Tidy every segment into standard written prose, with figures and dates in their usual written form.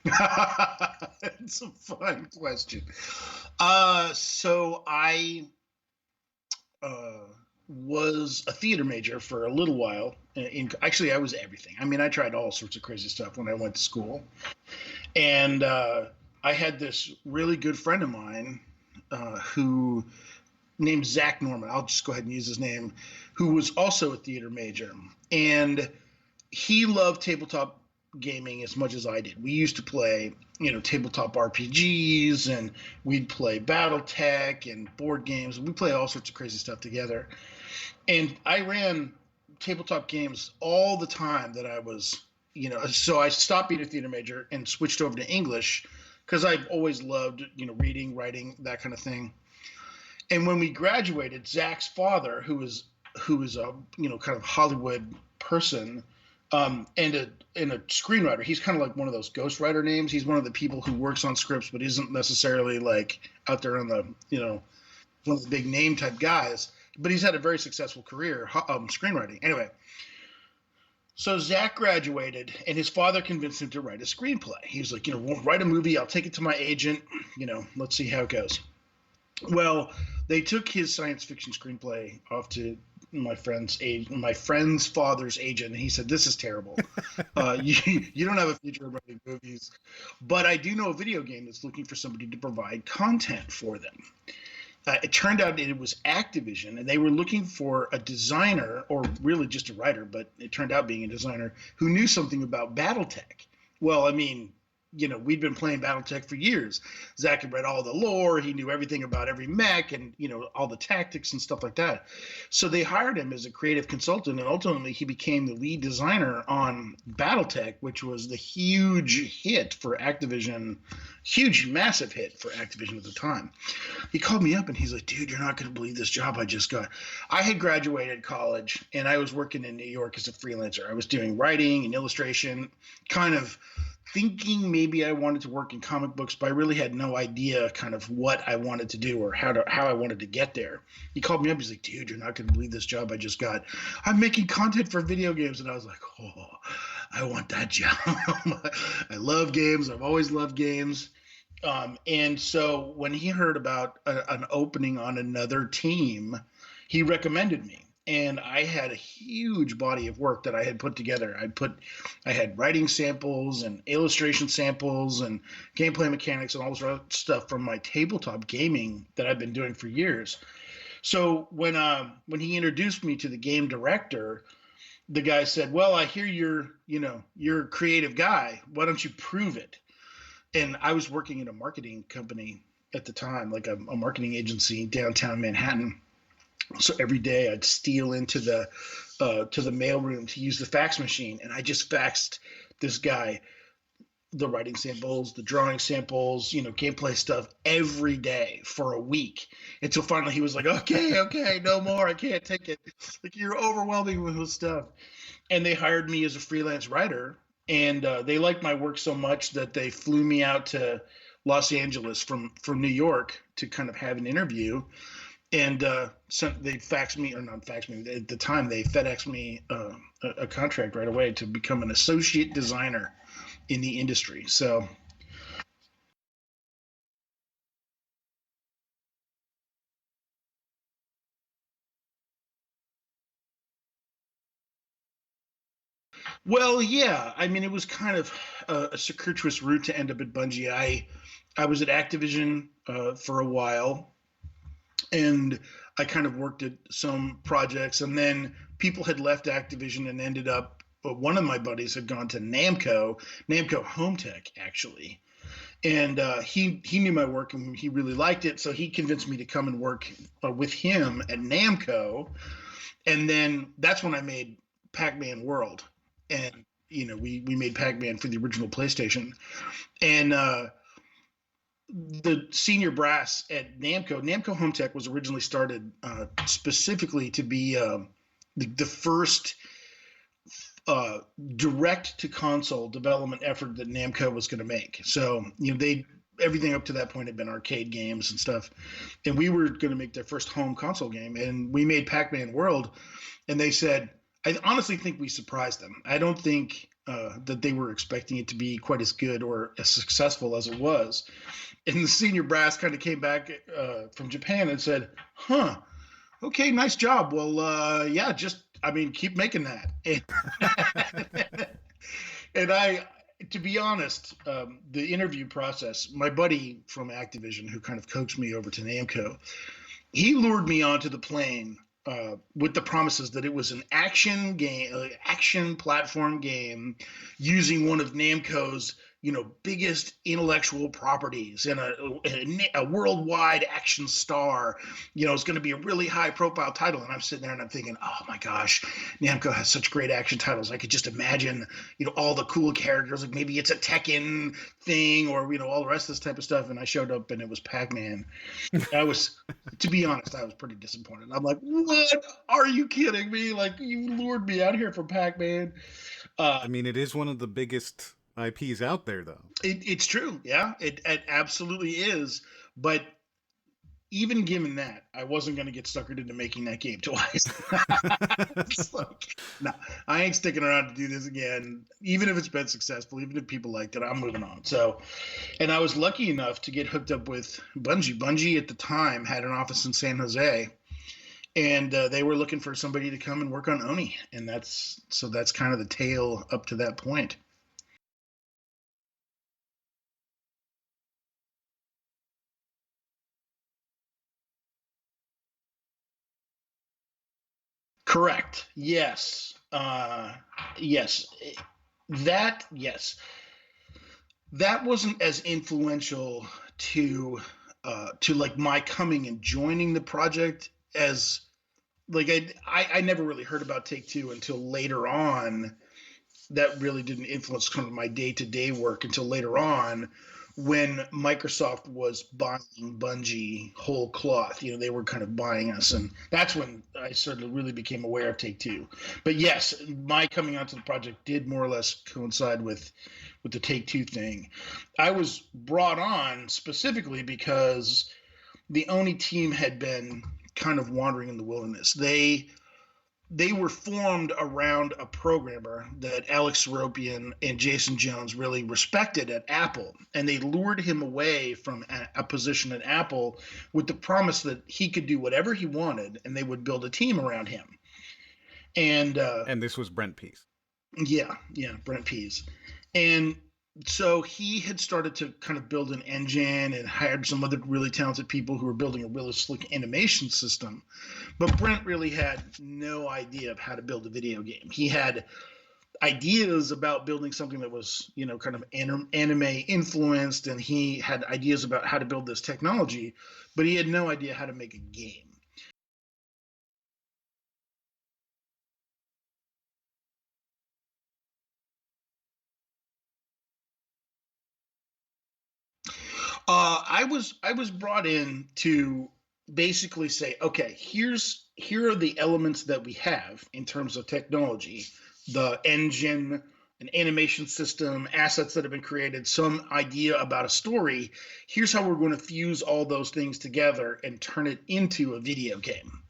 It's a fun question. So I uh, was a theater major for a little while. Actually, I was everything. I mean, I tried all sorts of crazy stuff when I went to school, and I had this really good friend of mine who named Zach Norman. I'll just go ahead and use his name, who was also a theater major, and he loved tabletop gaming as much as I did. We used to play, tabletop RPGs, and we'd play BattleTech and board games. We play all sorts of crazy stuff together. And I ran tabletop games all the time that I was, so I stopped being a theater major and switched over to English because I've always loved, reading, writing, that kind of thing. And when we graduated, Zach's father, who is a kind of Hollywood person, and a screenwriter. He's kind of like one of those ghostwriter names. He's one of the people who works on scripts, but isn't necessarily like out there on the one of the big name type guys. But he's had a very successful career screenwriting. Anyway, so Zach graduated, and his father convinced him to write a screenplay. He was like, we'll write a movie. I'll take it to my agent. Let's see how it goes. Well, they took his science fiction screenplay off to my friend's father's agent, and he said, "This is terrible. You don't have a future in writing movies, but I do know a video game that's looking for somebody to provide content for them." It turned out it was Activision, and they were looking for a designer, or really just a writer, but it turned out being a designer who knew something about BattleTech. Well, I mean, we'd been playing BattleTech for years. Zach had read all the lore. He knew everything about every mech and, all the tactics and stuff like that. So they hired him as a creative consultant, and ultimately he became the lead designer on BattleTech, which was the huge hit for Activision, huge, massive hit for Activision at the time. He called me up and he's like, "Dude, you're not going to believe this job I just got." I had graduated college and I was working in New York as a freelancer. I was doing writing and illustration, kind of thinking maybe I wanted to work in comic books, but I really had no idea kind of what I wanted to do or how I wanted to get there. He called me up. He's like, "Dude, you're not going to believe this job I just got. I'm making content for video games." And I was like, "Oh, I want that job." I love games. I've always loved games. And so when he heard about an opening on another team, he recommended me. And I had a huge body of work that I had put together. I had writing samples and illustration samples and gameplay mechanics and all this other stuff from my tabletop gaming that I've been doing for years. So when he introduced me to the game director, the guy said, "Well, I hear you're a creative guy. Why don't you prove it?" And I was working in a marketing company at the time, like a marketing agency downtown Manhattan. So every day I'd steal into the mailroom to use the fax machine, and I just faxed this guy the writing samples, the drawing samples, gameplay stuff every day for a week, until finally he was like, "Okay, okay, no more. I can't take it. Like, you're overwhelming me with stuff." And they hired me as a freelance writer, and they liked my work so much that they flew me out to Los Angeles from New York to kind of have an interview. And they faxed me, or not faxed me, at the time they FedExed me a contract right away to become an associate designer in the industry. So, well, yeah, I mean, it was kind of a circuitous route to end up at Bungie. I was at Activision for a while, and I kind of worked at some projects, and then people had left Activision and ended up. One of my buddies had gone to Namco Home Tech actually, and he knew my work and he really liked it, so he convinced me to come and work with him at Namco, and then that's when I made Pac-Man World, and we made Pac-Man for the original PlayStation, and the senior brass at Namco Home Tech was originally started specifically to be the first uh, direct to console development effort that Namco was going to make. So they everything up to that point had been arcade games and stuff, and we were going to make their first home console game, and we made Pac-Man World, and they said, I honestly think we surprised them. I don't think that they were expecting it to be quite as good or as successful as it was. And the senior brass kind of came back from Japan and said, "Huh, okay, nice job. Well, yeah, keep making that." And to be honest, the interview process, my buddy from Activision, who kind of coaxed me over to Namco, he lured me onto the plane with the promises that it was an action game, action platform game, using one of Namco's biggest intellectual properties and a worldwide action star. It's going to be a really high profile title. And I'm sitting there and I'm thinking, oh my gosh, Namco has such great action titles. I could just imagine, all the cool characters. Like maybe it's a Tekken thing or all the rest of this type of stuff. And I showed up and it was Pac-Man. To be honest, I was pretty disappointed. I'm like, what? Are you kidding me? Like, you lured me out here for Pac-Man. I mean, it is one of the biggest IPs out there, though. It's true. Yeah, it absolutely is. But even given that, I wasn't going to get suckered into making that game twice. It's like, no, I ain't sticking around to do this again. Even if it's been successful, even if people liked it, I'm moving on. So, and I was lucky enough to get hooked up with Bungie. Bungie at the time had an office in San Jose, and they were looking for somebody to come and work on Oni. And that's kind of the tale up to that point. Correct. Yes. Yes. Yes. That wasn't as influential to like my coming and joining the project as like I never really heard about Take-Two until later on. That really didn't influence kind of my day-to-day work until later on when Microsoft was buying Bungie whole cloth. They were kind of buying us, and that's when I sort of really became aware of Take-Two. But yes, my coming onto the project did more or less coincide with the Take-Two thing. I was brought on specifically because the Oni team had been kind of wandering in the wilderness. They were formed around a programmer that Alex Seropian and Jason Jones really respected at Apple, and they lured him away from a position at Apple with the promise that he could do whatever he wanted, and they would build a team around him. And this was Brent Pease. Yeah, Brent Pease. And so he had started to kind of build an engine and hired some other really talented people who were building a really slick animation system. But Brent really had no idea of how to build a video game. He had ideas about building something that was, kind of anime influenced, and he had ideas about how to build this technology, but he had no idea how to make a game. I was brought in to basically say, okay, here are the elements that we have in terms of technology, the engine, an animation system, assets that have been created, some idea about a story. Here's how we're going to fuse all those things together and turn it into a video game.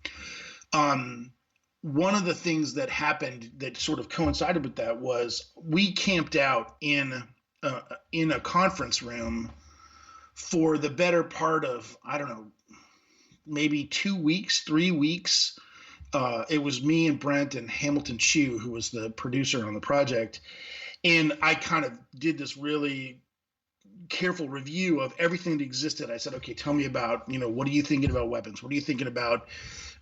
One of the things that happened that sort of coincided with that was we camped out in a conference room for the better part of, I don't know, maybe 2 weeks, 3 weeks. It was me and Brent and Hamilton Chu, who was the producer on the project. And I kind of did this really careful review of everything that existed. I said, okay, tell me about, what are you thinking about weapons? What are you thinking about,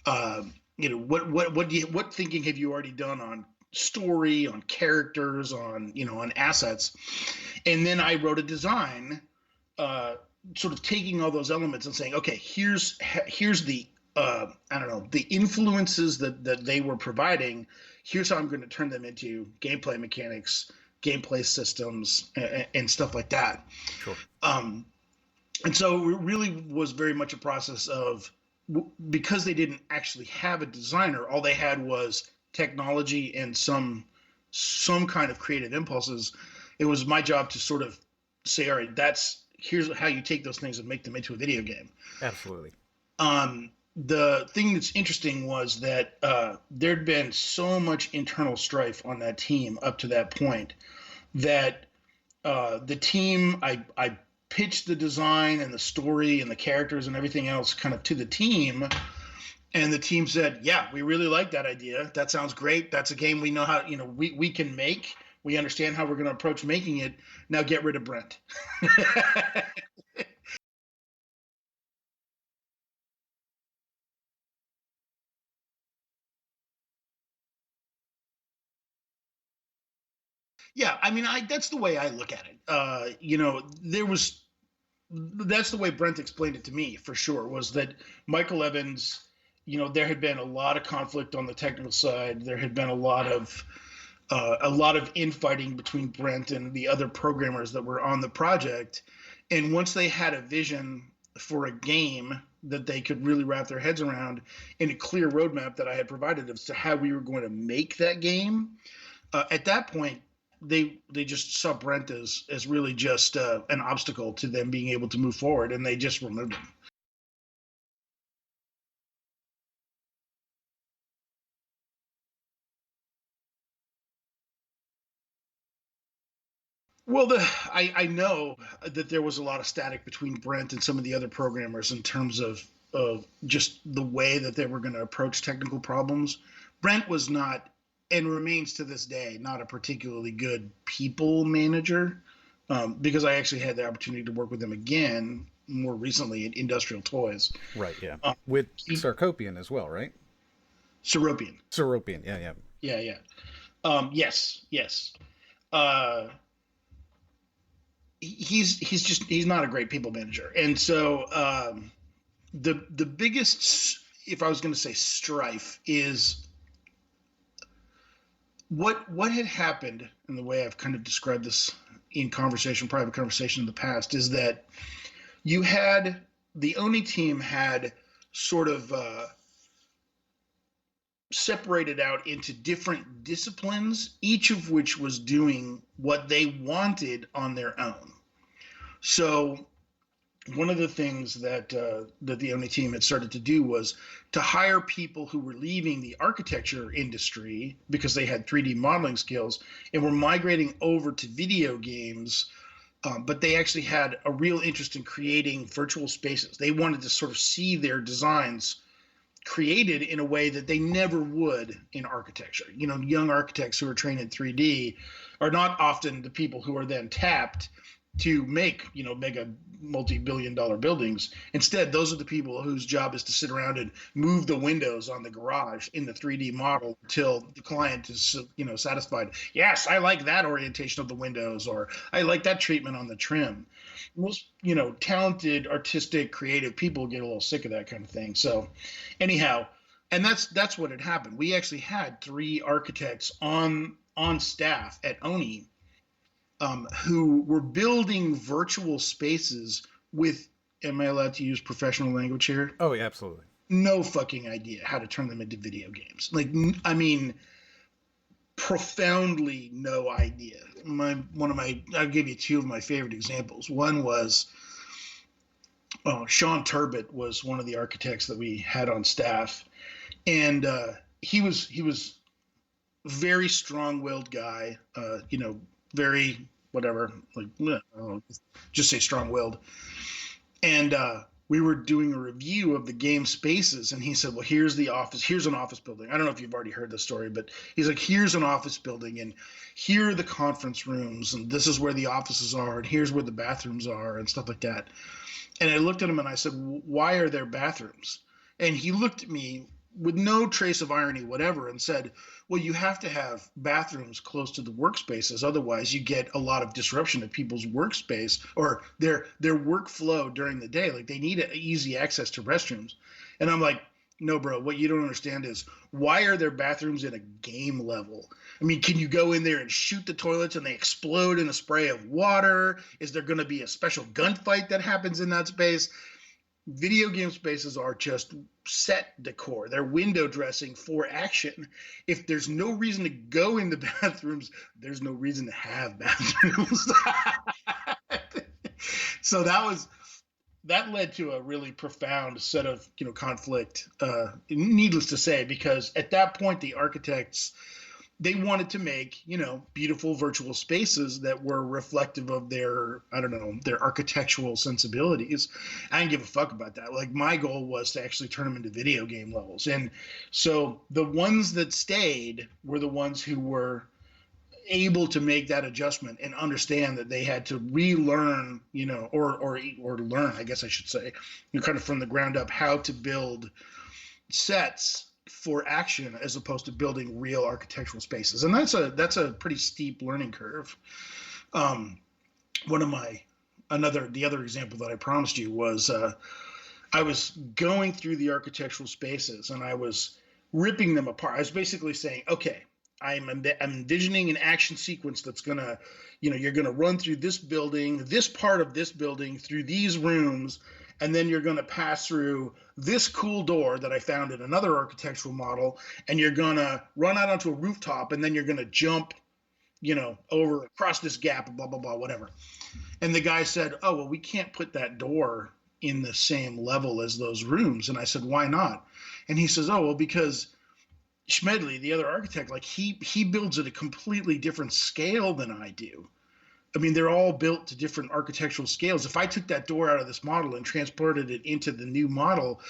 what thinking have you already done on story, on characters, on, on assets? And then I wrote a design, sort of taking all those elements and saying, okay, here's the the influences that they were providing. Here's how I'm going to turn them into gameplay mechanics, gameplay systems, and stuff like that. Sure. And so it really was very much a process of, because they didn't actually have a designer, all they had was technology and some kind of creative impulses. It was my job to sort of say, all right, here's how you take those things and make them into a video game. Absolutely. the thing that's interesting was that there'd been so much internal strife on that team up to that point that the team I pitched the design and the story and the characters and everything else kind of to the team, and the team said, yeah, we really like that idea, that sounds great, that's a game we know how, we can make, we understand how we're going to approach making it, now get rid of Brent. Yeah, I mean, I that's the way I look at it. There was that's the way Brent explained it to me for sure, was that Michael Evans, there had been a lot of conflict on the technical side. There had been a lot of infighting between Brent and the other programmers that were on the project. And once they had a vision for a game that they could really wrap their heads around, and a clear roadmap that I had provided as to how we were going to make that game, at that point, they just saw Brent as really just an obstacle to them being able to move forward, and they just removed him. Well, I know that there was a lot of static between Brent and some of the other programmers in terms of just the way that they were going to approach technical problems. Brent was not, and remains to this day, not a particularly good people manager, because I actually had the opportunity to work with him again more recently in Industrial Toys. Right, yeah. Um, With he, Sarkopian as well, right? Seropian. Seropian, yeah, yeah. Yeah, yeah. Yes, yes. Uh, he's not a great people manager, and so the biggest, if I was going to say strife, is what had happened, and the way I've kind of described this in conversation, private conversation in the past, is that you had the Oni team had sort of separated out into different disciplines, each of which was doing what they wanted on their own. So one of the things that the Oni team had started to do was to hire people who were leaving the architecture industry because they had 3D modeling skills and were migrating over to video games. But they actually had a real interest in creating virtual spaces. They wanted to sort of see their designs created in a way that they never would in architecture. Young architects who are trained in 3D are not often the people who are then tapped to make, mega multi-billion dollar buildings. Instead, those are the people whose job is to sit around and move the windows on the garage in the 3D model until the client is, satisfied. Yes, I like that orientation of the windows, or I like that treatment on the trim. Most, talented, artistic, creative people get a little sick of that kind of thing. So anyhow, and that's what had happened. We actually had 3 architects on staff at Oni, who were building virtual spaces with, am I allowed to use professional language here? Oh, yeah, absolutely. No fucking idea how to turn them into video games. Like, I mean, profoundly no idea. I'll give you 2 of my favorite examples. One was Sean Turbot was one of the architects that we had on staff, and he was very strong-willed guy. Very whatever, like, just say strong-willed. And we were doing a review of the game spaces, and he said, well, here's the office, here's an office building. I don't know if you've already heard this story, but he's like, here's an office building, and here are the conference rooms, and this is where the offices are, and here's where the bathrooms are, and stuff like that. And I looked at him and I said, why are there bathrooms? And he looked at me with no trace of irony whatever and said, well, you have to have bathrooms close to the workspaces, otherwise you get a lot of disruption of people's workspace or their workflow during the day. Like, they need easy access to restrooms. And I'm like, no, bro, what you don't understand is, why are there bathrooms in a game level? I mean, can you go in there and shoot the toilets and they explode in a spray of water? Is there going to be a special gunfight that happens in that space? Video game spaces are just set decor. They're window dressing for action. If there's no reason to go in the bathrooms, there's no reason to have bathrooms. So that was that led to a really profound set of conflict. Needless to say, because at that point the architects, they wanted to make beautiful virtual spaces that were reflective of their, I don't know, their architectural sensibilities. I didn't give a fuck about that. Like, my goal was to actually turn them into video game levels, and so the ones that stayed were the ones who were able to make that adjustment and understand that they had to relearn, or learn, I guess I should say, kind of from the ground up, how to build sets for action as opposed to building real architectural spaces. And that's a pretty steep learning curve. Um, one of my the other example that I promised you was, I was going through the architectural spaces and I was ripping them apart. I was basically saying, okay, I'm envisioning an action sequence that's gonna, you're gonna run through this building, this part of this building, through these rooms, and then you're gonna pass through this cool door that I found in another architectural model, and you're gonna run out onto a rooftop, and then you're gonna jump, over across this gap, blah blah blah, whatever. And the guy said, "Oh, well, we can't put that door in the same level as those rooms." And I said, "Why not?" And he says, "Oh, well, because Schmedley, the other architect, like he builds at a completely different scale than I do. I mean, they're all built to different architectural scales. If I took that door out of this model and transported it into the new model,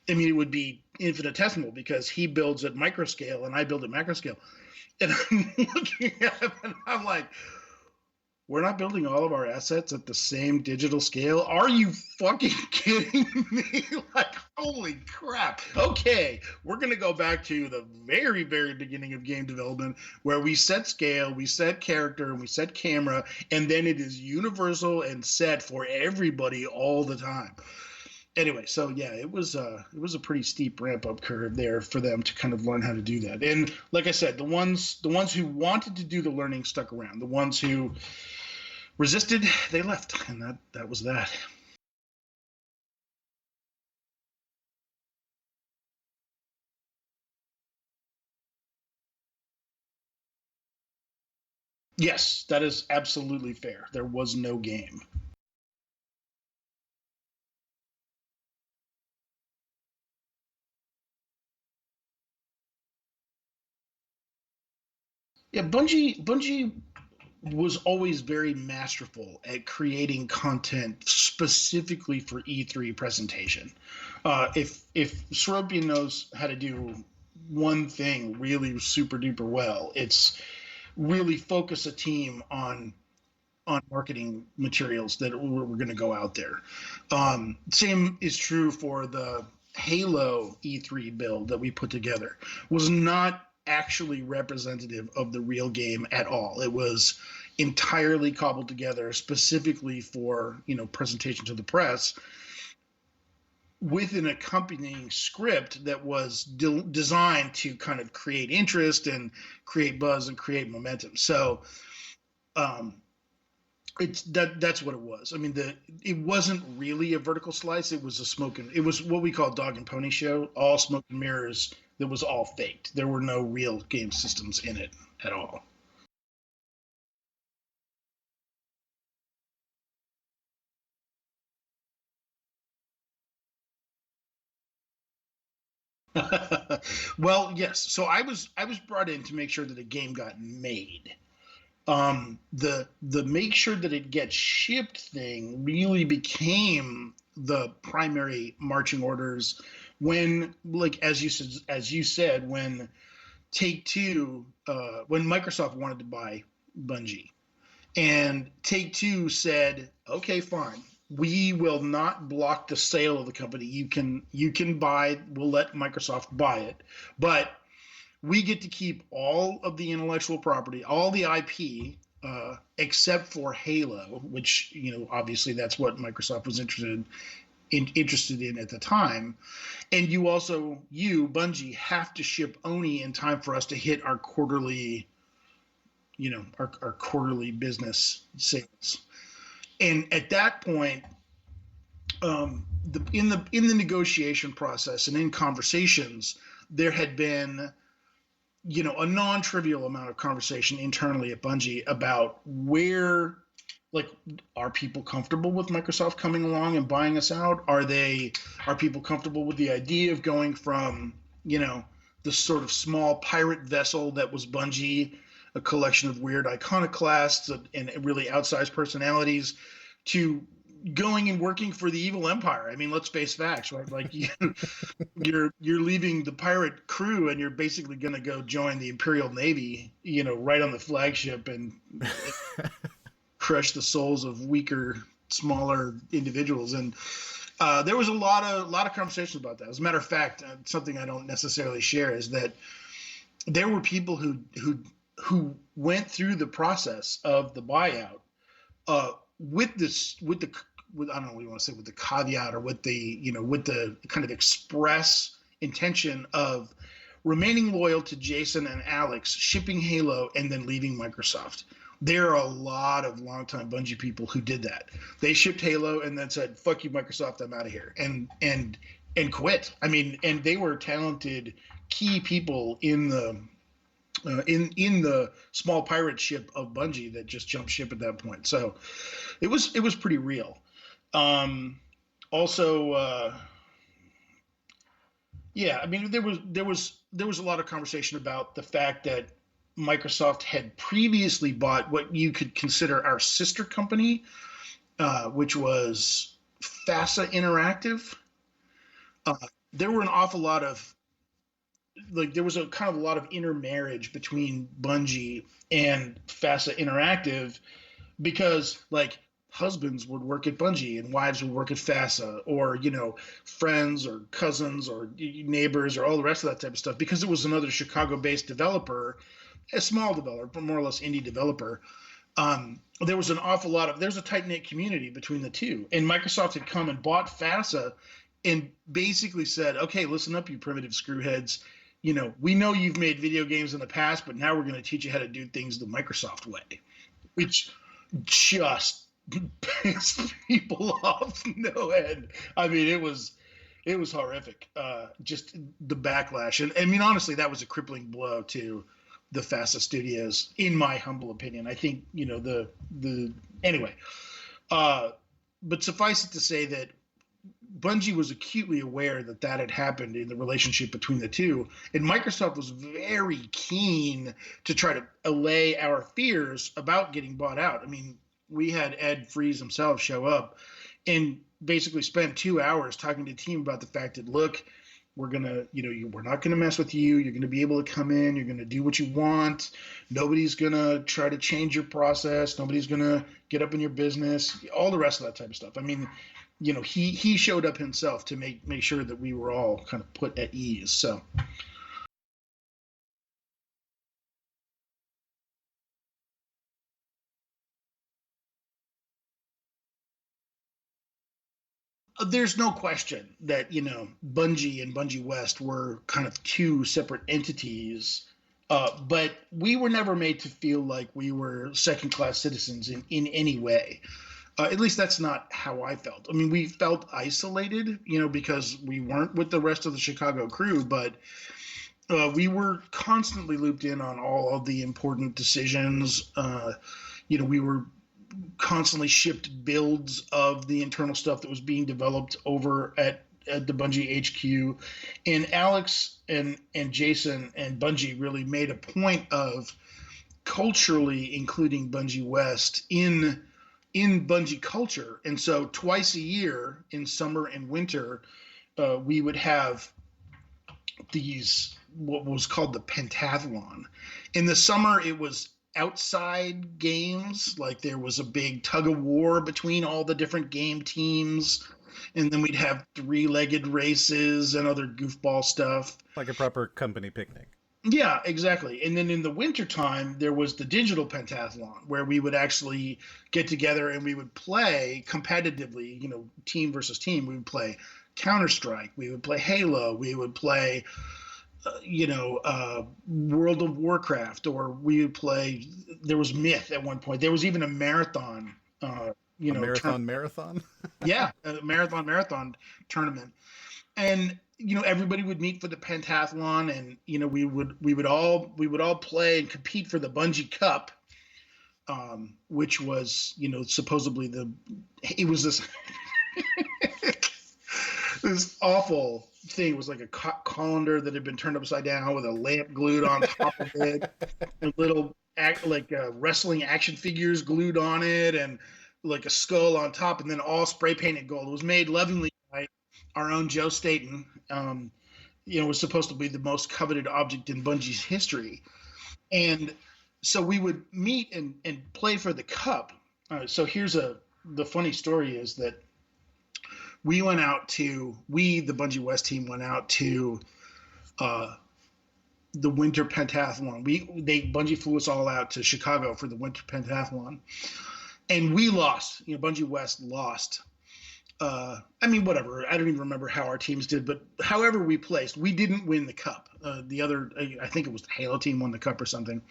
I mean, it would be infinitesimal because he builds at micro scale and I build at macro scale." And I'm looking at him and I'm like, we're not building all of our assets at the same digital scale. Are you fucking kidding me? Like, holy crap. Okay, we're going to go back to the very, very beginning of game development where we set scale, we set character, and we set camera, and then it is universal and set for everybody all the time. Anyway, so yeah, it was a pretty steep ramp up curve there for them to kind of learn how to do that. And like I said, the ones who wanted to do the learning stuck around. The ones who resisted, they left, and that was that. Yes, that is absolutely fair. There was no game. Yeah, Bungie was always very masterful at creating content specifically for E3 presentation. If Soropian knows how to do one thing really super duper well, it's really focus a team on marketing materials that were going to go out there. Same is true for the Halo E3 build that we put together. Was not actually representative of the real game at all. It was entirely cobbled together specifically for presentation to the press, with an accompanying script that was designed to kind of create interest and create buzz and create momentum. So um, that's what it was. I mean, it wasn't really a vertical slice. It was what we call dog and pony show, all smoke and mirrors. That was all faked. There were no real game systems in it at all. Well, yes. So I was brought in to make sure that a game got made. The make sure that it gets shipped thing really became the primary marching orders when, like, as you said, when Take Two, when Microsoft wanted to buy Bungie, and Take Two said, "Okay, fine. We will not block the sale of the company. You can buy. We'll let Microsoft buy it, but we get to keep all of the intellectual property, all the IP, except for Halo, which obviously that's what Microsoft was interested in at the time. And you Bungie have to ship Oni in time for us to hit our quarterly, our quarterly business sales." And at that point, in the negotiation process and in conversations, there had been a non-trivial amount of conversation internally at Bungie about where like, are people comfortable with Microsoft coming along and buying us out? Are people comfortable with the idea of going from, you know, the sort of small pirate vessel that was Bungie, a collection of weird iconoclasts and really outsized personalities, to going and working for the evil empire? I mean, let's face facts, right? Like, you're leaving the pirate crew and you're basically going to go join the Imperial Navy, you know, right on the flagship, and crush the souls of weaker, smaller individuals. And there was a lot of conversations about that. As a matter of fact, something I don't necessarily share is that there were people who went through the process of the buyout with this with I don't know what you want to say, with the caveat, or with the, you know, with the kind of express intention of remaining loyal to Jason and Alex, shipping Halo, and then leaving Microsoft. There are a lot of longtime Bungie people who did that. They shipped Halo and then said, "Fuck you, Microsoft, I'm out of here," and quit. I mean, and they were talented, key people in the in the small pirate ship of Bungie that just jumped ship at that point. So it was pretty real. Um, Also, yeah, I mean, there was a lot of conversation about the fact that Microsoft had previously bought what you could consider our sister company, which was FASA Interactive. Uh, there were an awful lot of, like, there was a kind of a lot of intermarriage between Bungie and FASA Interactive, because, like, husbands would work at Bungie and wives would work at FASA, or, you know, friends or cousins or neighbors or all the rest of that type of stuff, because it was another Chicago-based developer, a small developer, more or less indie developer. There was an awful lot of, there's a tight knit community between the two, and Microsoft had come and bought FASA and basically said, "Okay, listen up, you primitive screwheads. You know, we know you've made video games in the past, but now we're going to teach you how to do things the Microsoft way," which just pissed people off no end. I mean, it was horrific. Just the backlash, and I mean, honestly, that was a crippling blow to the FASA studios, in my humble opinion. I think, you know, the anyway. Uh, but suffice it to say that Bungie was acutely aware that that had happened in the relationship between the two, and Microsoft was very keen to try to allay our fears about getting bought out. I mean, we had Ed Freeze himself show up and basically spend 2 hours talking to the team about the fact that, look, we're gonna, you know, we're not gonna mess with you. You're gonna be able to come in. You're gonna do what you want. Nobody's gonna try to change your process. Nobody's gonna get up in your business. All the rest of that type of stuff. I mean, you know, he showed up himself to make sure that we were all kind of put at ease. So there's no question that, you know, Bungie and Bungie West were kind of two separate entities, but we were never made to feel like we were second class citizens in any way. At least that's not how I felt. I mean, we felt isolated, you know, because we weren't with the rest of the Chicago crew, but we were constantly looped in on all of the important decisions. You know, we were constantly shipped builds of the internal stuff that was being developed over at the Bungie HQ. And Alex and Jason and Bungie really made a point of culturally including Bungie West in Bungie culture. And so twice a year, in summer and winter, we would have these, what was called the pentathlon. In the summer, it was outside games, like there was a big tug of war between all the different game teams, and then we'd have three-legged races and other goofball stuff. Like a proper company picnic. Yeah, exactly. And then in the wintertime, there was the digital pentathlon, where we would actually get together and we would play competitively, you know, team versus team. We would play Counter Strike, we would play Halo, we would play, World of Warcraft, or we would play. There was Myth at one point. There was even a marathon. A marathon. Yeah, a marathon tournament, and you know, everybody would meet for the pentathlon, and you know, we would all play and compete for the Bungie Cup. which was, supposedly it was this this awful thing. It was like a colander that had been turned upside down with a lamp glued on top of it, and little wrestling action figures glued on it, and like a skull on top, and then all spray painted gold. It was made lovingly by our own Joe Staten. It was supposed to be the most coveted object in Bungie's history. And so we would meet and play for the cup. So here's the funny story is that the Bungie West team went out to the Winter Pentathlon. Bungie flew us all out to Chicago for the Winter Pentathlon, and we lost. Bungie West lost. Whatever. I don't even remember how our teams did, but however we placed, we didn't win the cup. The other, I think it was the Halo team won the cup or something.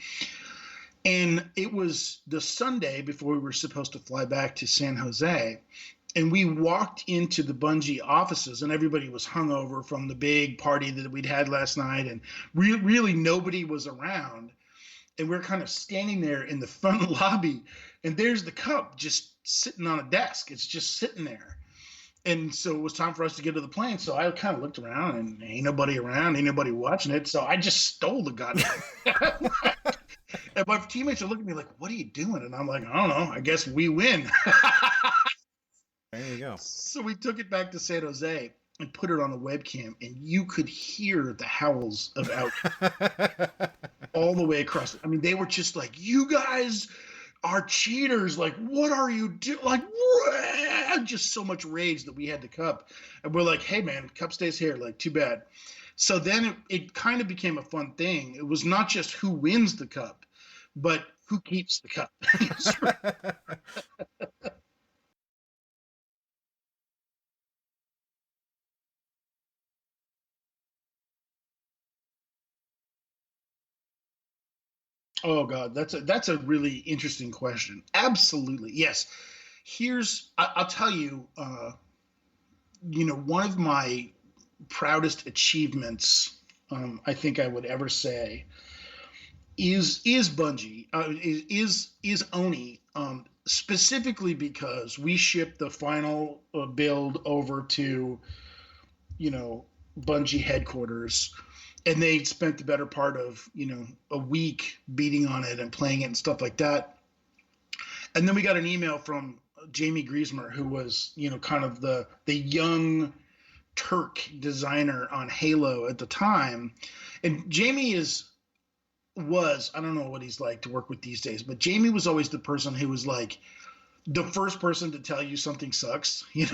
And it was the Sunday before we were supposed to fly back to San Jose. And we walked into the Bungie offices, and everybody was hungover from the big party that we'd had last night. And really nobody was around. And we're kind of standing there in the front lobby, and there's the cup just sitting on a desk. It's just sitting there. And so it was time for us to get to the plane. So I kind of looked around, and ain't nobody around, ain't nobody watching it. So I just stole the goddamn. And my teammates are looking at me like, "What are you doing?" And I'm like, "I don't know. I guess we win." There you go. So we took it back to San Jose and put it on a webcam, and you could hear the howls of out all the way across. I mean, they were just like, "You guys are cheaters. Like, what are you doing?" Like, just so much rage that we had the cup. And we're like, "Hey, man, cup stays here. Like, too bad." So then it kind of became a fun thing. It was not just who wins the cup, but who keeps the cup. Oh God, that's a really interesting question. Absolutely, yes. I'll tell you, one of my proudest achievements, I think I would ever say, is Bungie, is Oni, specifically because we shipped the final build over to, Bungie headquarters, and they spent the better part of a week beating on it and playing it and stuff like that. And then we got an email from Jamie Griesmer, who was kind of the young Turk designer on Halo at the time. And Jamie was I don't know what he's like to work with these days, but Jamie was always the person who was like the first person to tell you something sucks. He's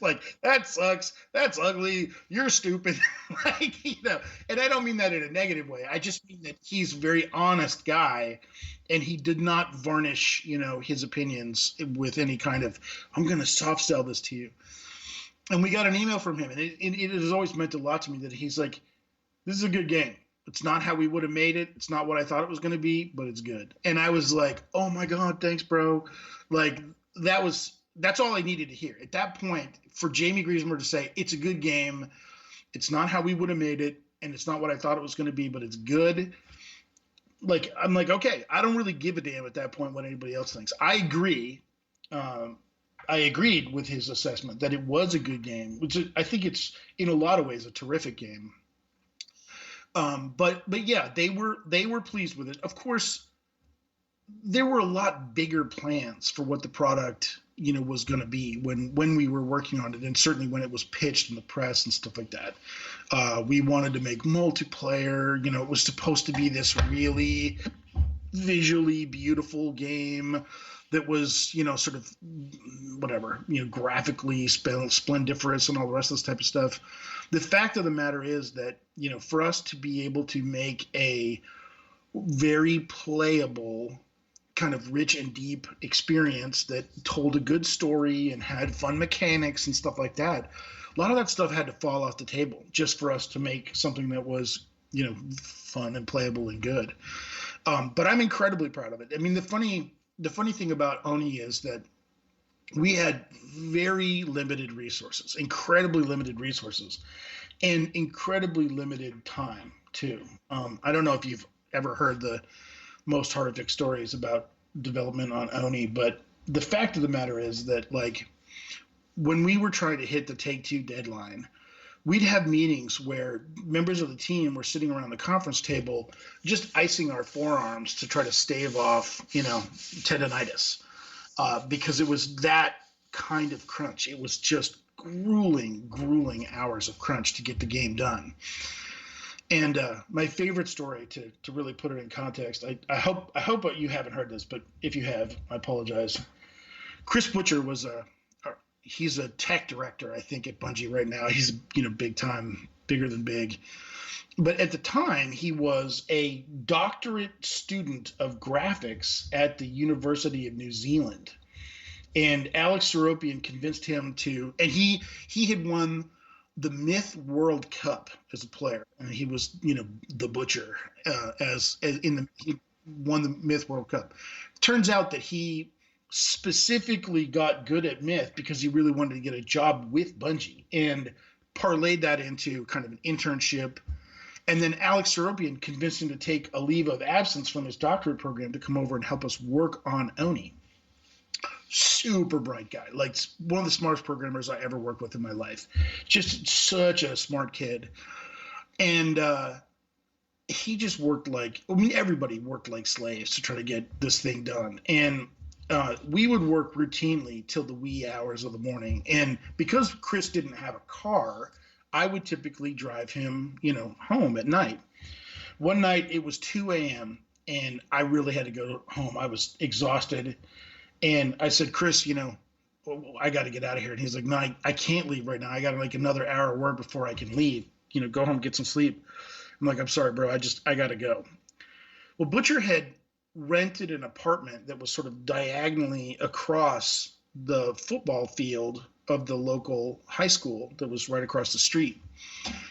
like, "That sucks, that's ugly, you're stupid." Like, and I don't mean that in a negative way. I just mean that he's a very honest guy, and he did not varnish his opinions with any kind of, "I'm going to soft sell this to you." And we got an email from him, and it has always meant a lot to me that he's like, "This is a good game. It's not how we would have made it. It's not what I thought it was going to be, but it's good." And I was like, "Oh my God, thanks, bro." Like, that's all I needed to hear. At that point, for Jamie Griesmer to say, "It's a good game. It's not how we would have made it, and it's not what I thought it was going to be, but it's good." Like, I'm like, okay, I don't really give a damn at that point what anybody else thinks. I agree. I agreed with his assessment that it was a good game, which I think it's in a lot of ways a terrific game. But yeah, they were pleased with it. Of course, there were a lot bigger plans for what the product was going to be when we were working on it, and certainly when it was pitched in the press and stuff like that. We wanted to make multiplayer. It was supposed to be this really visually beautiful game that was sort of whatever, graphically splendiferous and all the rest of this type of stuff. The fact of the matter is that for us to be able to make a very playable, kind of rich and deep experience that told a good story and had fun mechanics and stuff like that, a lot of that stuff had to fall off the table just for us to make something that was fun and playable and good. But I'm incredibly proud of it. I mean, the funny thing about Oni is that we had very limited resources, incredibly limited resources, and incredibly limited time too. I don't know if you've ever heard the most horrific stories about development on Oni, but the fact of the matter is that, like, when we were trying to hit the Take-Two deadline, we'd have meetings where members of the team were sitting around the conference table just icing our forearms to try to stave off, tendonitis, because it was that kind of crunch. It was just grueling hours of crunch to get the game done. And my favorite story, to really put it in context, I hope you haven't heard this, but if you have, I apologize. Chris Butcher was he's a tech director, I think, at Bungie right now. He's big time, bigger than big. But at the time, he was a doctorate student of graphics at the University of New Zealand. And Alex Seropian convinced him to, and he had won the Myth World Cup as a player, and he was, the Butcher, he won the Myth World Cup. Turns out that he specifically got good at Myth because he really wanted to get a job with Bungie, and parlayed that into kind of an internship. And then Alex Seropian convinced him to take a leave of absence from his doctorate program to come over and help us work on Oni. Super bright guy, like one of the smartest programmers I ever worked with in my life. Just such a smart kid. And he just worked everybody worked like slaves to try to get this thing done. And we would work routinely till the wee hours of the morning. And because Chris didn't have a car, I would typically drive him, home at night. One night it was 2 a.m. and I really had to go home. I was exhausted. And I said, Chris, I got to get out of here. And he's like, no, I can't leave right now. I got like another hour of work before I can leave. Go home, get some sleep. I'm like, I'm sorry, bro. I got to go. Well, Butcher had rented an apartment that was sort of diagonally across the football field of the local high school that was right across the street.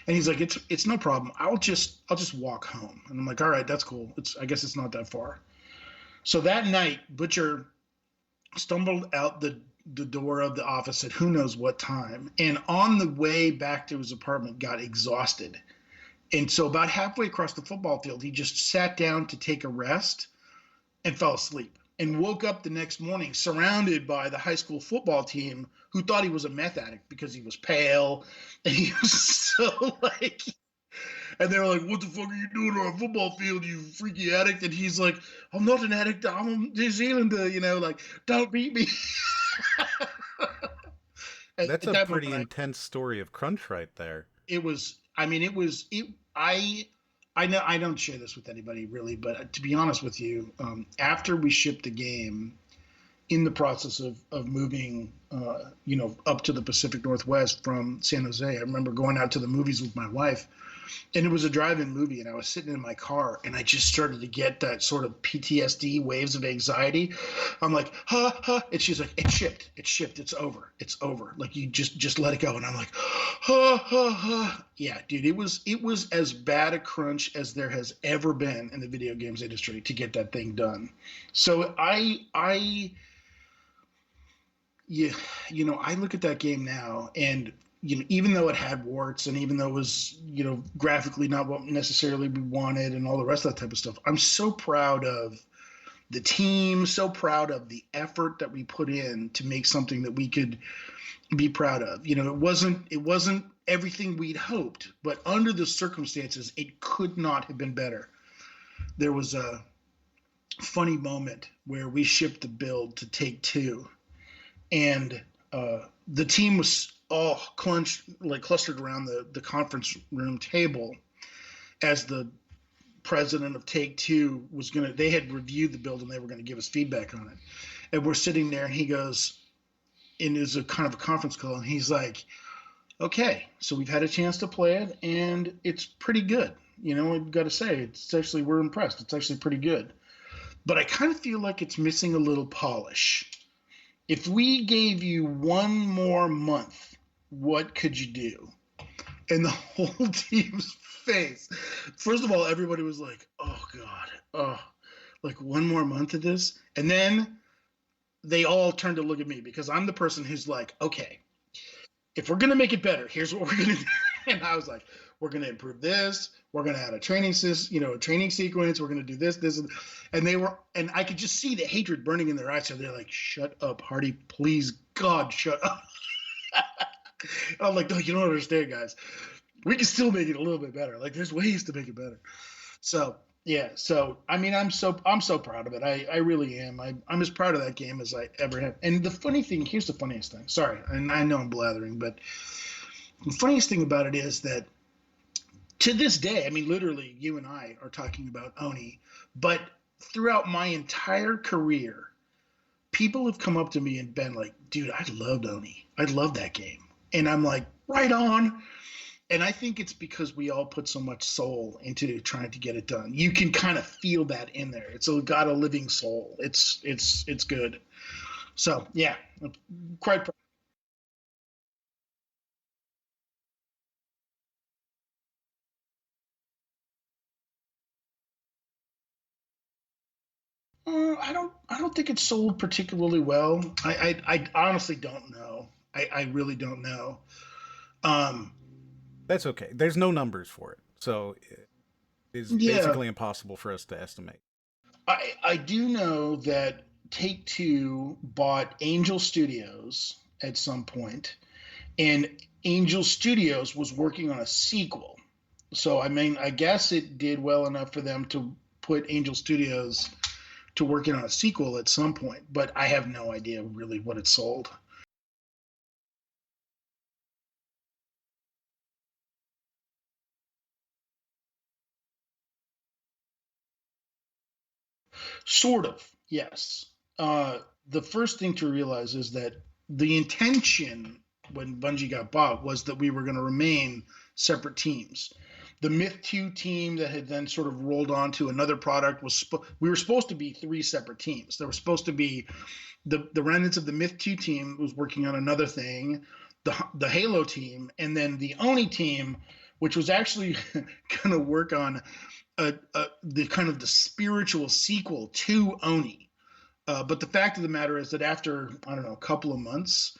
And he's like, it's no problem. I'll just walk home. And I'm like, all right, that's cool. I guess it's not that far. So that night, Butcher stumbled out the door of the office at who knows what time, and on the way back to his apartment got exhausted. And so about halfway across the football field, he just sat down to take a rest and fell asleep, and woke up the next morning surrounded by the high school football team, who thought he was a meth addict because he was pale and he was so like, and they were like, what the fuck are you doing on a football field, you freaky addict? And he's like, I'm not an addict, I'm a New Zealander, like, don't beat me. That's a pretty intense story of crunch right there. It was, I know I don't share this with anybody really, but to be honest with you, after we shipped the game, in the process of moving, up to the Pacific Northwest from San Jose, I remember going out to the movies with my wife, and it was a drive-in movie, and I was sitting in my car, and I just started to get that sort of PTSD waves of anxiety. I'm like, and she's like, it's shipped, it's over, like, you just let it go. And I'm like, yeah, dude, it was as bad a crunch as there has ever been in the video games industry to get that thing done. So I look at that game now, and even though it had warts, and even though it was, graphically not what necessarily we wanted and all the rest of that type of stuff, I'm so proud of the team, so proud of the effort that we put in to make something that we could be proud of. It wasn't everything we'd hoped, but under the circumstances, it could not have been better. There was a funny moment where we shipped the build to Take-Two, and the team was all clustered around the conference room table as the president of Take-Two they had reviewed the build and they were going to give us feedback on it. And we're sitting there, and he goes, and it was a kind of a conference call, and he's like, okay, so we've had a chance to play it, and it's pretty good. I've got to say, we're impressed. It's actually pretty good. But I kind of feel like it's missing a little polish. If we gave you one more month, what could you do? And the whole team's face. First of all, everybody was like, oh, God. Like one more month of this? And then they all turned to look at me, because I'm the person who's like, okay, if we're going to make it better, here's what we're going to do. And I was like, we're going to improve this. We're going to add a a training sequence. We're going to do this, and they were, and I could just see the hatred burning in their eyes. So they're like, "Shut up, Hardy! Please, God, shut up!" And I'm like, "No, you don't understand, guys. We can still make it a little bit better. Like, there's ways to make it better." So yeah, so I mean, I'm so proud of it. I really am. I'm as proud of that game as I ever have. And the funny thing, here's the funniest thing. Sorry, and I know I'm blathering, but the funniest thing about it is that to this day, I mean, literally, you and I are talking about Oni, but throughout my entire career, people have come up to me and been like, dude, I loved Oni. I love that game. And I'm like, right on. And I think it's because we all put so much soul into trying to get it done. You can kind of feel that in there. It's got a living soul. It's good. So yeah, quite proud. I don't think it sold particularly well. I honestly don't know. I really don't know. Um, That's okay. There's no numbers for it, so it is yeah, basically impossible for us to estimate. I do know that Take Two bought Angel Studios at some point, and Angel Studios was working on a sequel. So I mean, I guess it did well enough for them to put Angel Studios to working on a sequel at some point, but I have no idea really what it sold. Sort of, yes. The first thing to realize is that the intention when Bungie got bought was that we were going to remain separate teams. The Myth 2 team that had then sort of rolled on to another product we were supposed to be three separate teams. There was supposed to be the remnants of the Myth 2 team was working on another thing, the Halo team, and then the Oni team, which was actually going to work on the kind of the spiritual sequel to Oni. But the fact of the matter is that after, I don't know, a couple of months,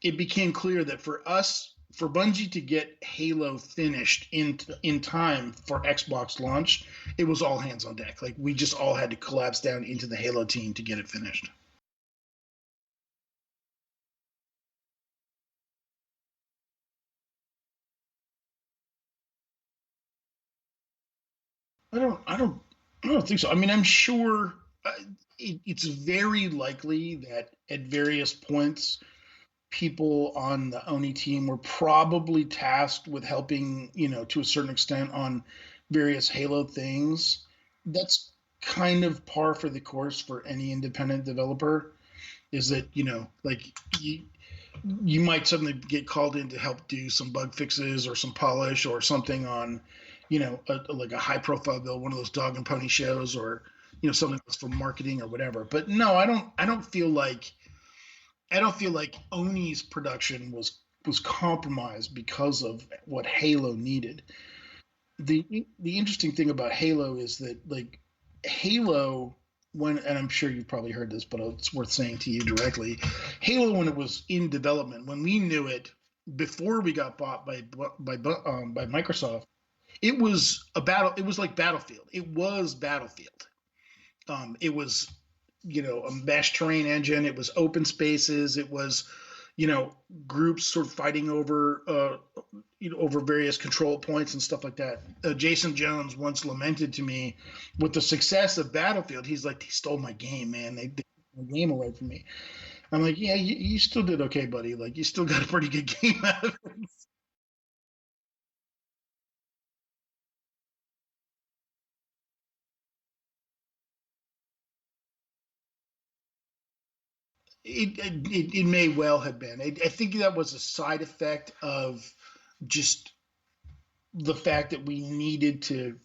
it became clear that for us, for Bungie to get Halo finished in time for Xbox launch, it was all hands on deck. Like we just all had to collapse down into the Halo team to get it finished. I don't, I don't, I don't think so. I mean, I'm sure it's very likely that at various points people on the Oni team were probably tasked with helping, to a certain extent on various Halo things. That's kind of par for the course for any independent developer. Is that like you might suddenly get called in to help do some bug fixes or some polish or something on, like a high profile build, one of those dog and pony shows, or something that's for marketing or whatever. But no, I don't feel like Oni's production was compromised because of what Halo needed. The interesting thing about Halo is that like Halo when and I'm sure you've probably heard this, but it's worth saying to you directly. Halo when it was in development, when we knew it before we got bought by Microsoft, it was a battle. It was like Battlefield. It was Battlefield. It was a mesh terrain engine. It was open spaces. It was you know groups sort of fighting over various control points and stuff like that. Jason Jones once lamented to me with the success of Battlefield. He's like, they stole my game, man. They took my game away from me. I'm like, yeah, you still did okay, buddy. Like, you still got a pretty good game out of it. It may well have been. I think that was a side effect of just the fact that we needed to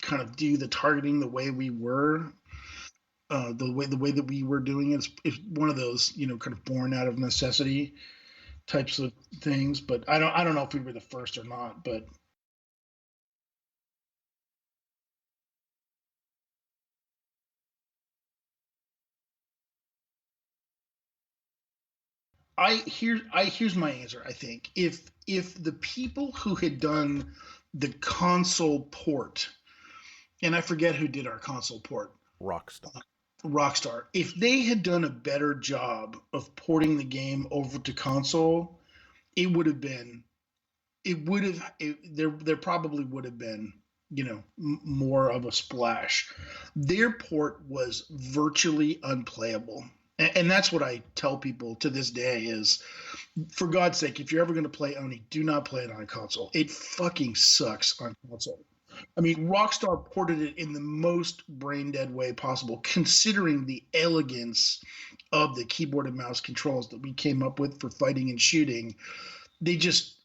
kind of do the targeting the way we were, the way that we were doing it is one of those kind of born out of necessity types of things. But I don't know if we were the first or not. But here's my answer. I think if the people who had done the console port, and I forget who did our console port, Rockstar. Rockstar, if they had done a better job of porting the game over to console, it would have been, there probably would have been, more of a splash. Their port was virtually unplayable. And that's what I tell people to this day is, for God's sake, if you're ever going to play Oni, do not play it on console. It fucking sucks on console. I mean, Rockstar ported it in the most brain dead way possible, considering the elegance of the keyboard and mouse controls that we came up with for fighting and shooting. They just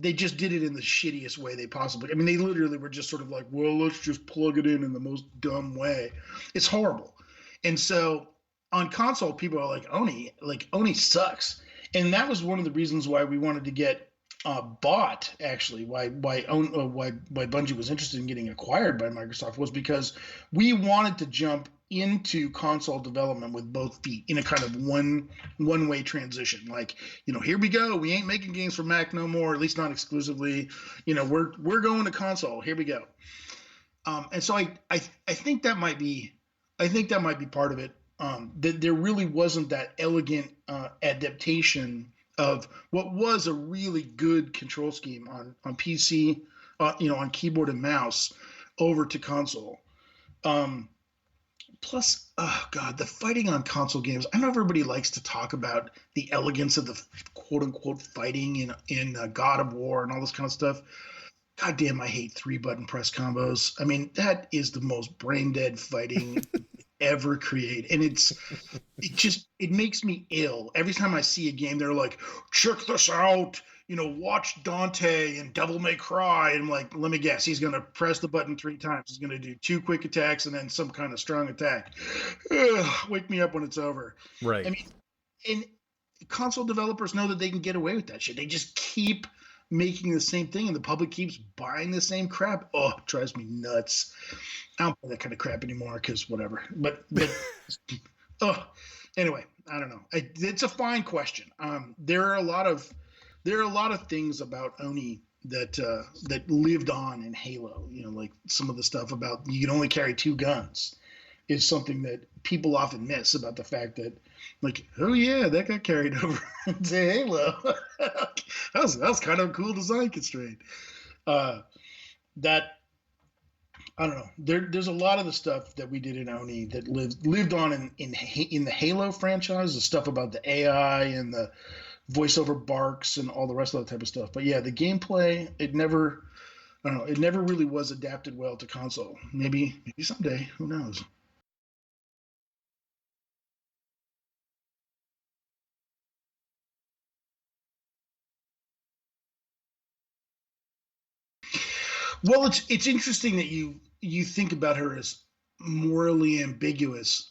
did it in the shittiest way they possibly. I mean, they literally were just sort of like, well, let's just plug it in the most dumb way. It's horrible. And so on console, people are like Oni sucks. And that was one of the reasons why we wanted to get bought. Actually, why Bungie was interested in getting acquired by Microsoft was because we wanted to jump into console development with both feet in a kind of one-way transition. Like, here we go. We ain't making games for Mac no more, at least not exclusively. We're going to console. Here we go. And so I think that might be part of it. That there really wasn't that elegant adaptation of what was a really good control scheme on PC, on keyboard and mouse over to console. Plus, oh God, the fighting on console games. I know everybody likes to talk about the elegance of the quote unquote fighting in God of War and all this kind of stuff. God damn, I hate 3-button press combos. I mean, that is the most brain dead fighting ever create, and it makes me ill every time I see a game. They're like, check this out, watch Dante and Devil May Cry, and I'm like, let me guess, he's gonna press the button 3 times, he's gonna do 2 quick attacks and then some kind of strong attack. Ugh, wake me up when it's over. Right. I mean, and console developers know that they can get away with that shit. They just keep making the same thing and the public keeps buying the same crap. Oh, it drives me nuts. I don't play that kind of crap anymore because whatever. But oh, anyway, I don't know. It's a fine question. There are a lot of things about Oni that lived on in Halo. Like some of the stuff about you can only carry 2 guns is something that people often miss about the fact that, like, oh yeah, that got carried over to Halo. that was kind of a cool design constraint. That I don't know. There's a lot of the stuff that we did in Oni that lived on in the Halo franchise. The stuff about the AI and the voiceover barks and all the rest of that type of stuff. But yeah, the gameplay, it never really was adapted well to console. Maybe someday, who knows? Well, it's interesting that you think about her as morally ambiguous.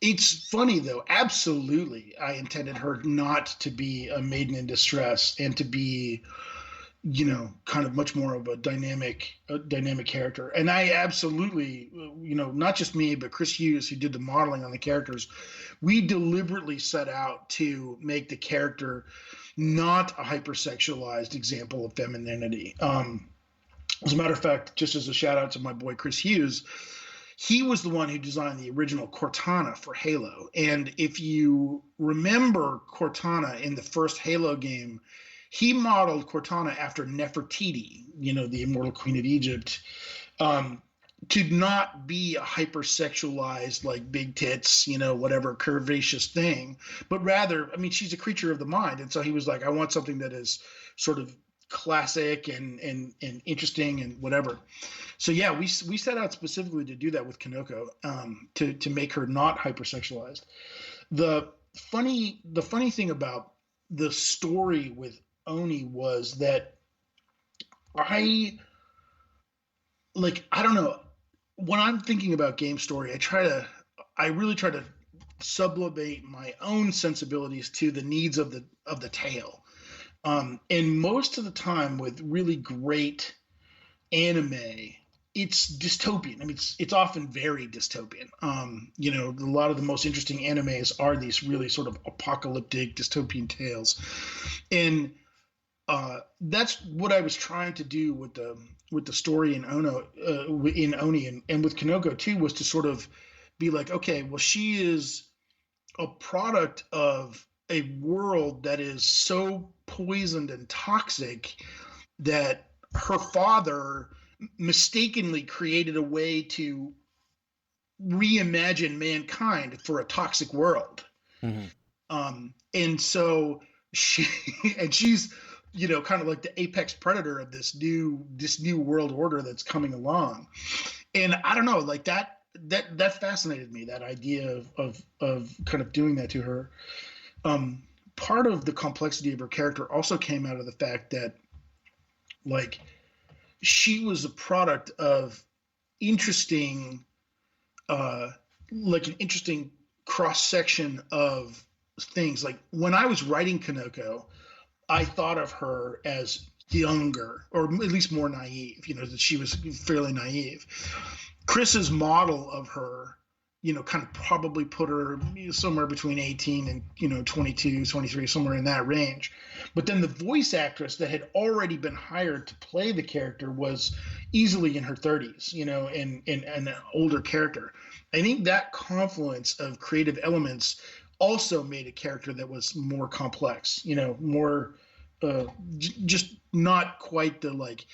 It's funny though. Absolutely, I intended her not to be a maiden in distress and to be, kind of much more of a dynamic character. And I absolutely, not just me, but Chris Hughes, who did the modeling on the characters, we deliberately set out to make the character not a hypersexualized example of femininity. As a matter of fact, just as a shout out to my boy Chris Hughes, he was the one who designed the original Cortana for Halo. And if you remember Cortana in the first Halo game, he modeled Cortana after Nefertiti, the immortal queen of Egypt, to not be a hypersexualized, like big tits, whatever curvaceous thing, but rather, I mean, she's a creature of the mind. And so he was like, I want something that is sort of classic and interesting and whatever. So yeah, we set out specifically to do that with Kanoko, to make her not hypersexualized. The funny thing about the story with Oni was that I don't know, when I'm thinking about game story, I really try to sublimate my own sensibilities to the needs of the tale. And most of the time with really great anime, it's dystopian. I mean, it's often very dystopian. You know, a lot of the most interesting animes are these really sort of apocalyptic dystopian tales, and that's what I was trying to do with the story in Ono in Oni and with Kanoko too, was to sort of be like, okay, well, she is a product of a world that is so poisoned and toxic that her father mistakenly created a way to reimagine mankind for a toxic world. Mm-hmm. And so she and she's, you know, kind of like the apex predator of this new world order that's coming along. And I don't know, like that fascinated me, that idea of kind of doing that to her. um Part of the complexity of her character also came out of the fact that, like, she was a product of interesting, uh like an interesting cross section of things. Like when I was writing Kanoko, I thought of her as younger, or at least more naive, you know, that she was fairly naive. Chris's model of her, you know, kind of probably put her somewhere between 18 and, you know, 22, 23, somewhere in that range. But then the voice actress that had already been hired to play the character was easily in her 30s, you know, and an older character. I think that confluence of creative elements also made a character that was more complex, you know, more just not quite the like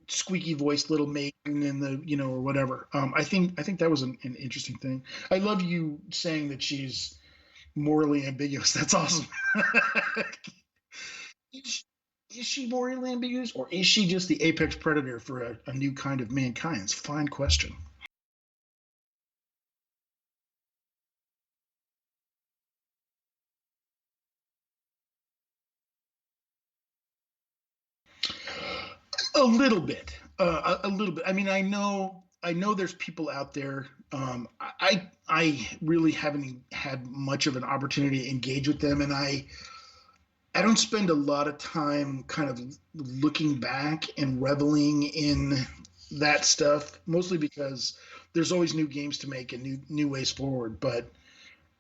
squeaky voiced little maiden in the, you know, or whatever. I think that was an interesting thing. I love you saying that she's morally ambiguous. That's awesome. is, is she morally ambiguous, or is she just the apex predator for a new kind of mankind? It's a fine question. A little bit, a little bit. I mean, I know there's people out there. I really haven't had much of an opportunity to engage with them, and I don't spend a lot of time kind of looking back and reveling in that stuff, mostly because there's always new games to make and new ways forward. But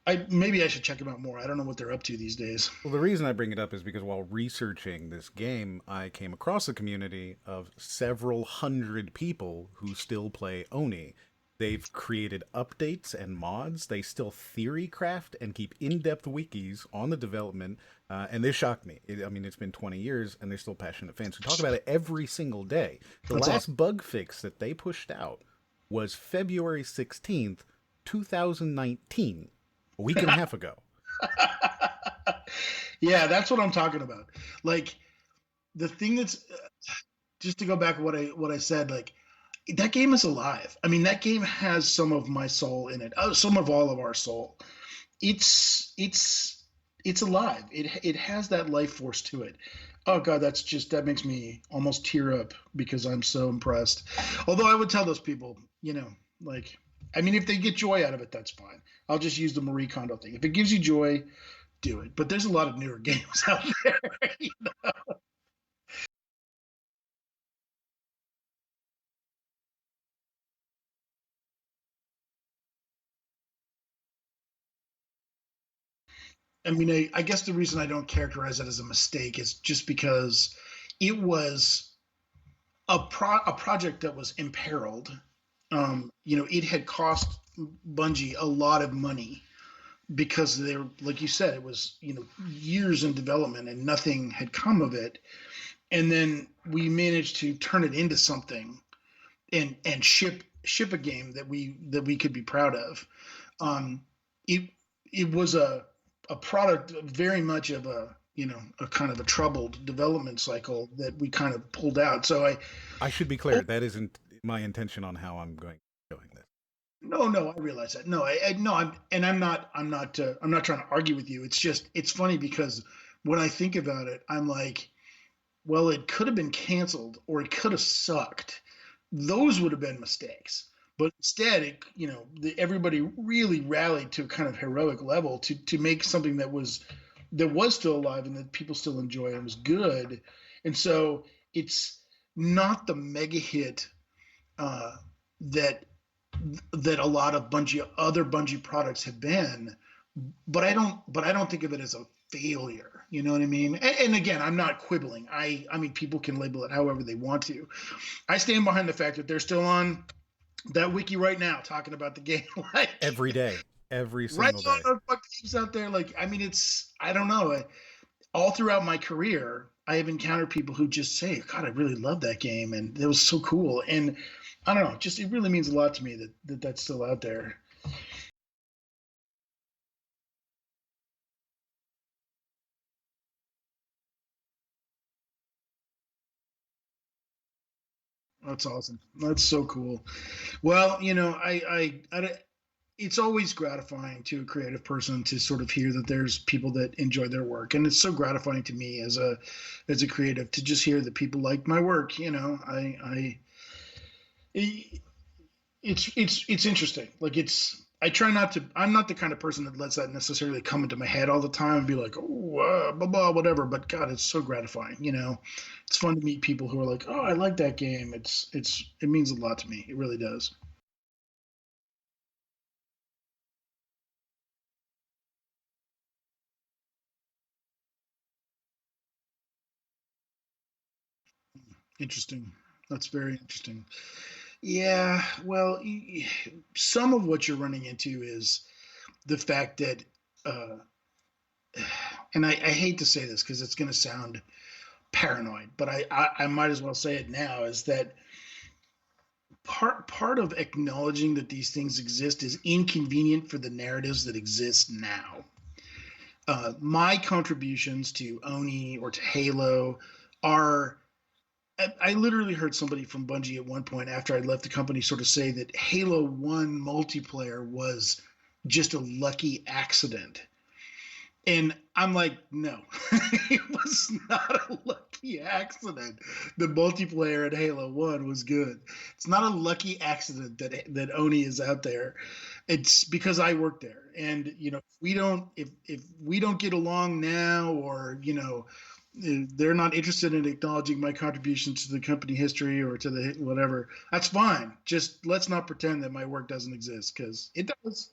I maybe I should check them out more. I don't know what they're up to these days. Well, the reason I bring it up is because while researching this game, I came across a community of several hundred people who still play Oni. They've created updates and mods. They still theory craft and keep in depth wikis on the development. And they shocked me. I mean, it's been 20 years and they're still passionate fans who talk about it every single day. The That's last awesome. bug fix that they pushed out was February 16th, 2019, a week and a half ago. Yeah, that's what I'm talking about. Like the thing that's just to go back to what I said, like that game is alive. I mean, that game has some of my soul in it. Some of all of our soul. It's alive. It has that life force to it. Oh God, that makes me almost tear up because I'm so impressed. Although I would tell those people, you know, like, I mean, if they get joy out of it, that's fine. I'll just use the Marie Kondo thing. If it gives you joy, do it. But there's a lot of newer games out there. I mean, I guess the reason I don't characterize it as a mistake is just because it was a project that was imperiled. You know, it had cost Bungie a lot of money because they were, like you said, it was, you know, years in development and nothing had come of it. And then we managed to turn it into something and ship a game that we could be proud of. Um, it it was a product very much of a, you know, a kind of a troubled development cycle that we kind of pulled out. So I I should be clear, that isn't my intention on how I'm going doing this. no, I realize that. No, I no, I'm not trying to argue with you. It's just it's funny because when I think about it, I'm like, well, it could have been canceled or it could have sucked. Those would have been mistakes. But instead, it, you know, everybody really rallied to a kind of heroic level to make something that was still alive and that people still enjoy and was good. And so it's not the mega hit uh, that that a lot of other Bungie products have been, but I don't think of it as a failure. You know what I mean? And again, I'm not quibbling. I mean, people can label it however they want to. I stand behind the fact that they're still on that wiki right now talking about the game. Like Every day, every right single on day. the fuck games out there. Like I mean, it's I don't know. All throughout my career, I have encountered people who just say, "God, I really love that game, and it was so cool." And I don't know, just it really means a lot to me that that's still out there. That's awesome. That's so cool. Well, you know, it's always gratifying to a creative person to sort of hear that there's people that enjoy their work, and it's so gratifying to me as a creative to just hear that people like my work. You know, it's interesting. Like I try not to. I'm not the kind of person that lets that necessarily come into my head all the time and be like, oh, blah blah whatever. But God, it's so gratifying. You know, it's fun to meet people who are like, oh, I like that game. It means a lot to me. It really does. Interesting. That's very interesting. Yeah. Well, some of what you're running into is the fact that, uh, and I hate to say this because it's going to sound paranoid, but I might as well say it now, is that part of acknowledging that these things exist is inconvenient for the narratives that exist now. My contributions to Oni or to Halo are. I literally heard somebody from Bungie at one point after I left the company sort of say that Halo 1 multiplayer was just a lucky accident. And I'm like, no, it was not a lucky accident. The multiplayer in Halo 1 was good. It's not a lucky accident that Oni is out there. It's because I work there. And you know, if we don't get along now, or you know, they're not interested in acknowledging my contributions to the company history or to the whatever, that's fine. Just let's not pretend that my work doesn't exist, because it does.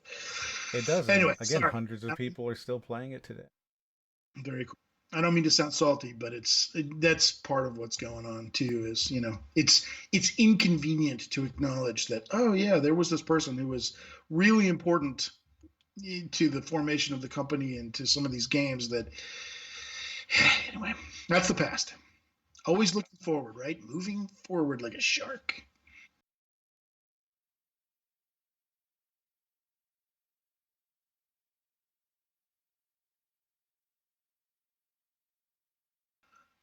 It does, Anyway, and again, sorry. hundreds of people are still playing it today. Very cool. I don't mean to sound salty, but that's part of what's going on too. Is you know, it's inconvenient to acknowledge that, oh yeah, there was this person who was really important to the formation of the company and to some of these games. That anyway, that's the past. Always looking forward, right? Moving forward like a shark.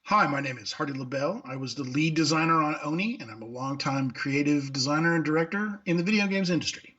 Hi, my name is Hardy LeBel. I was the lead designer on Oni, and I'm a longtime creative designer and director in the video games industry.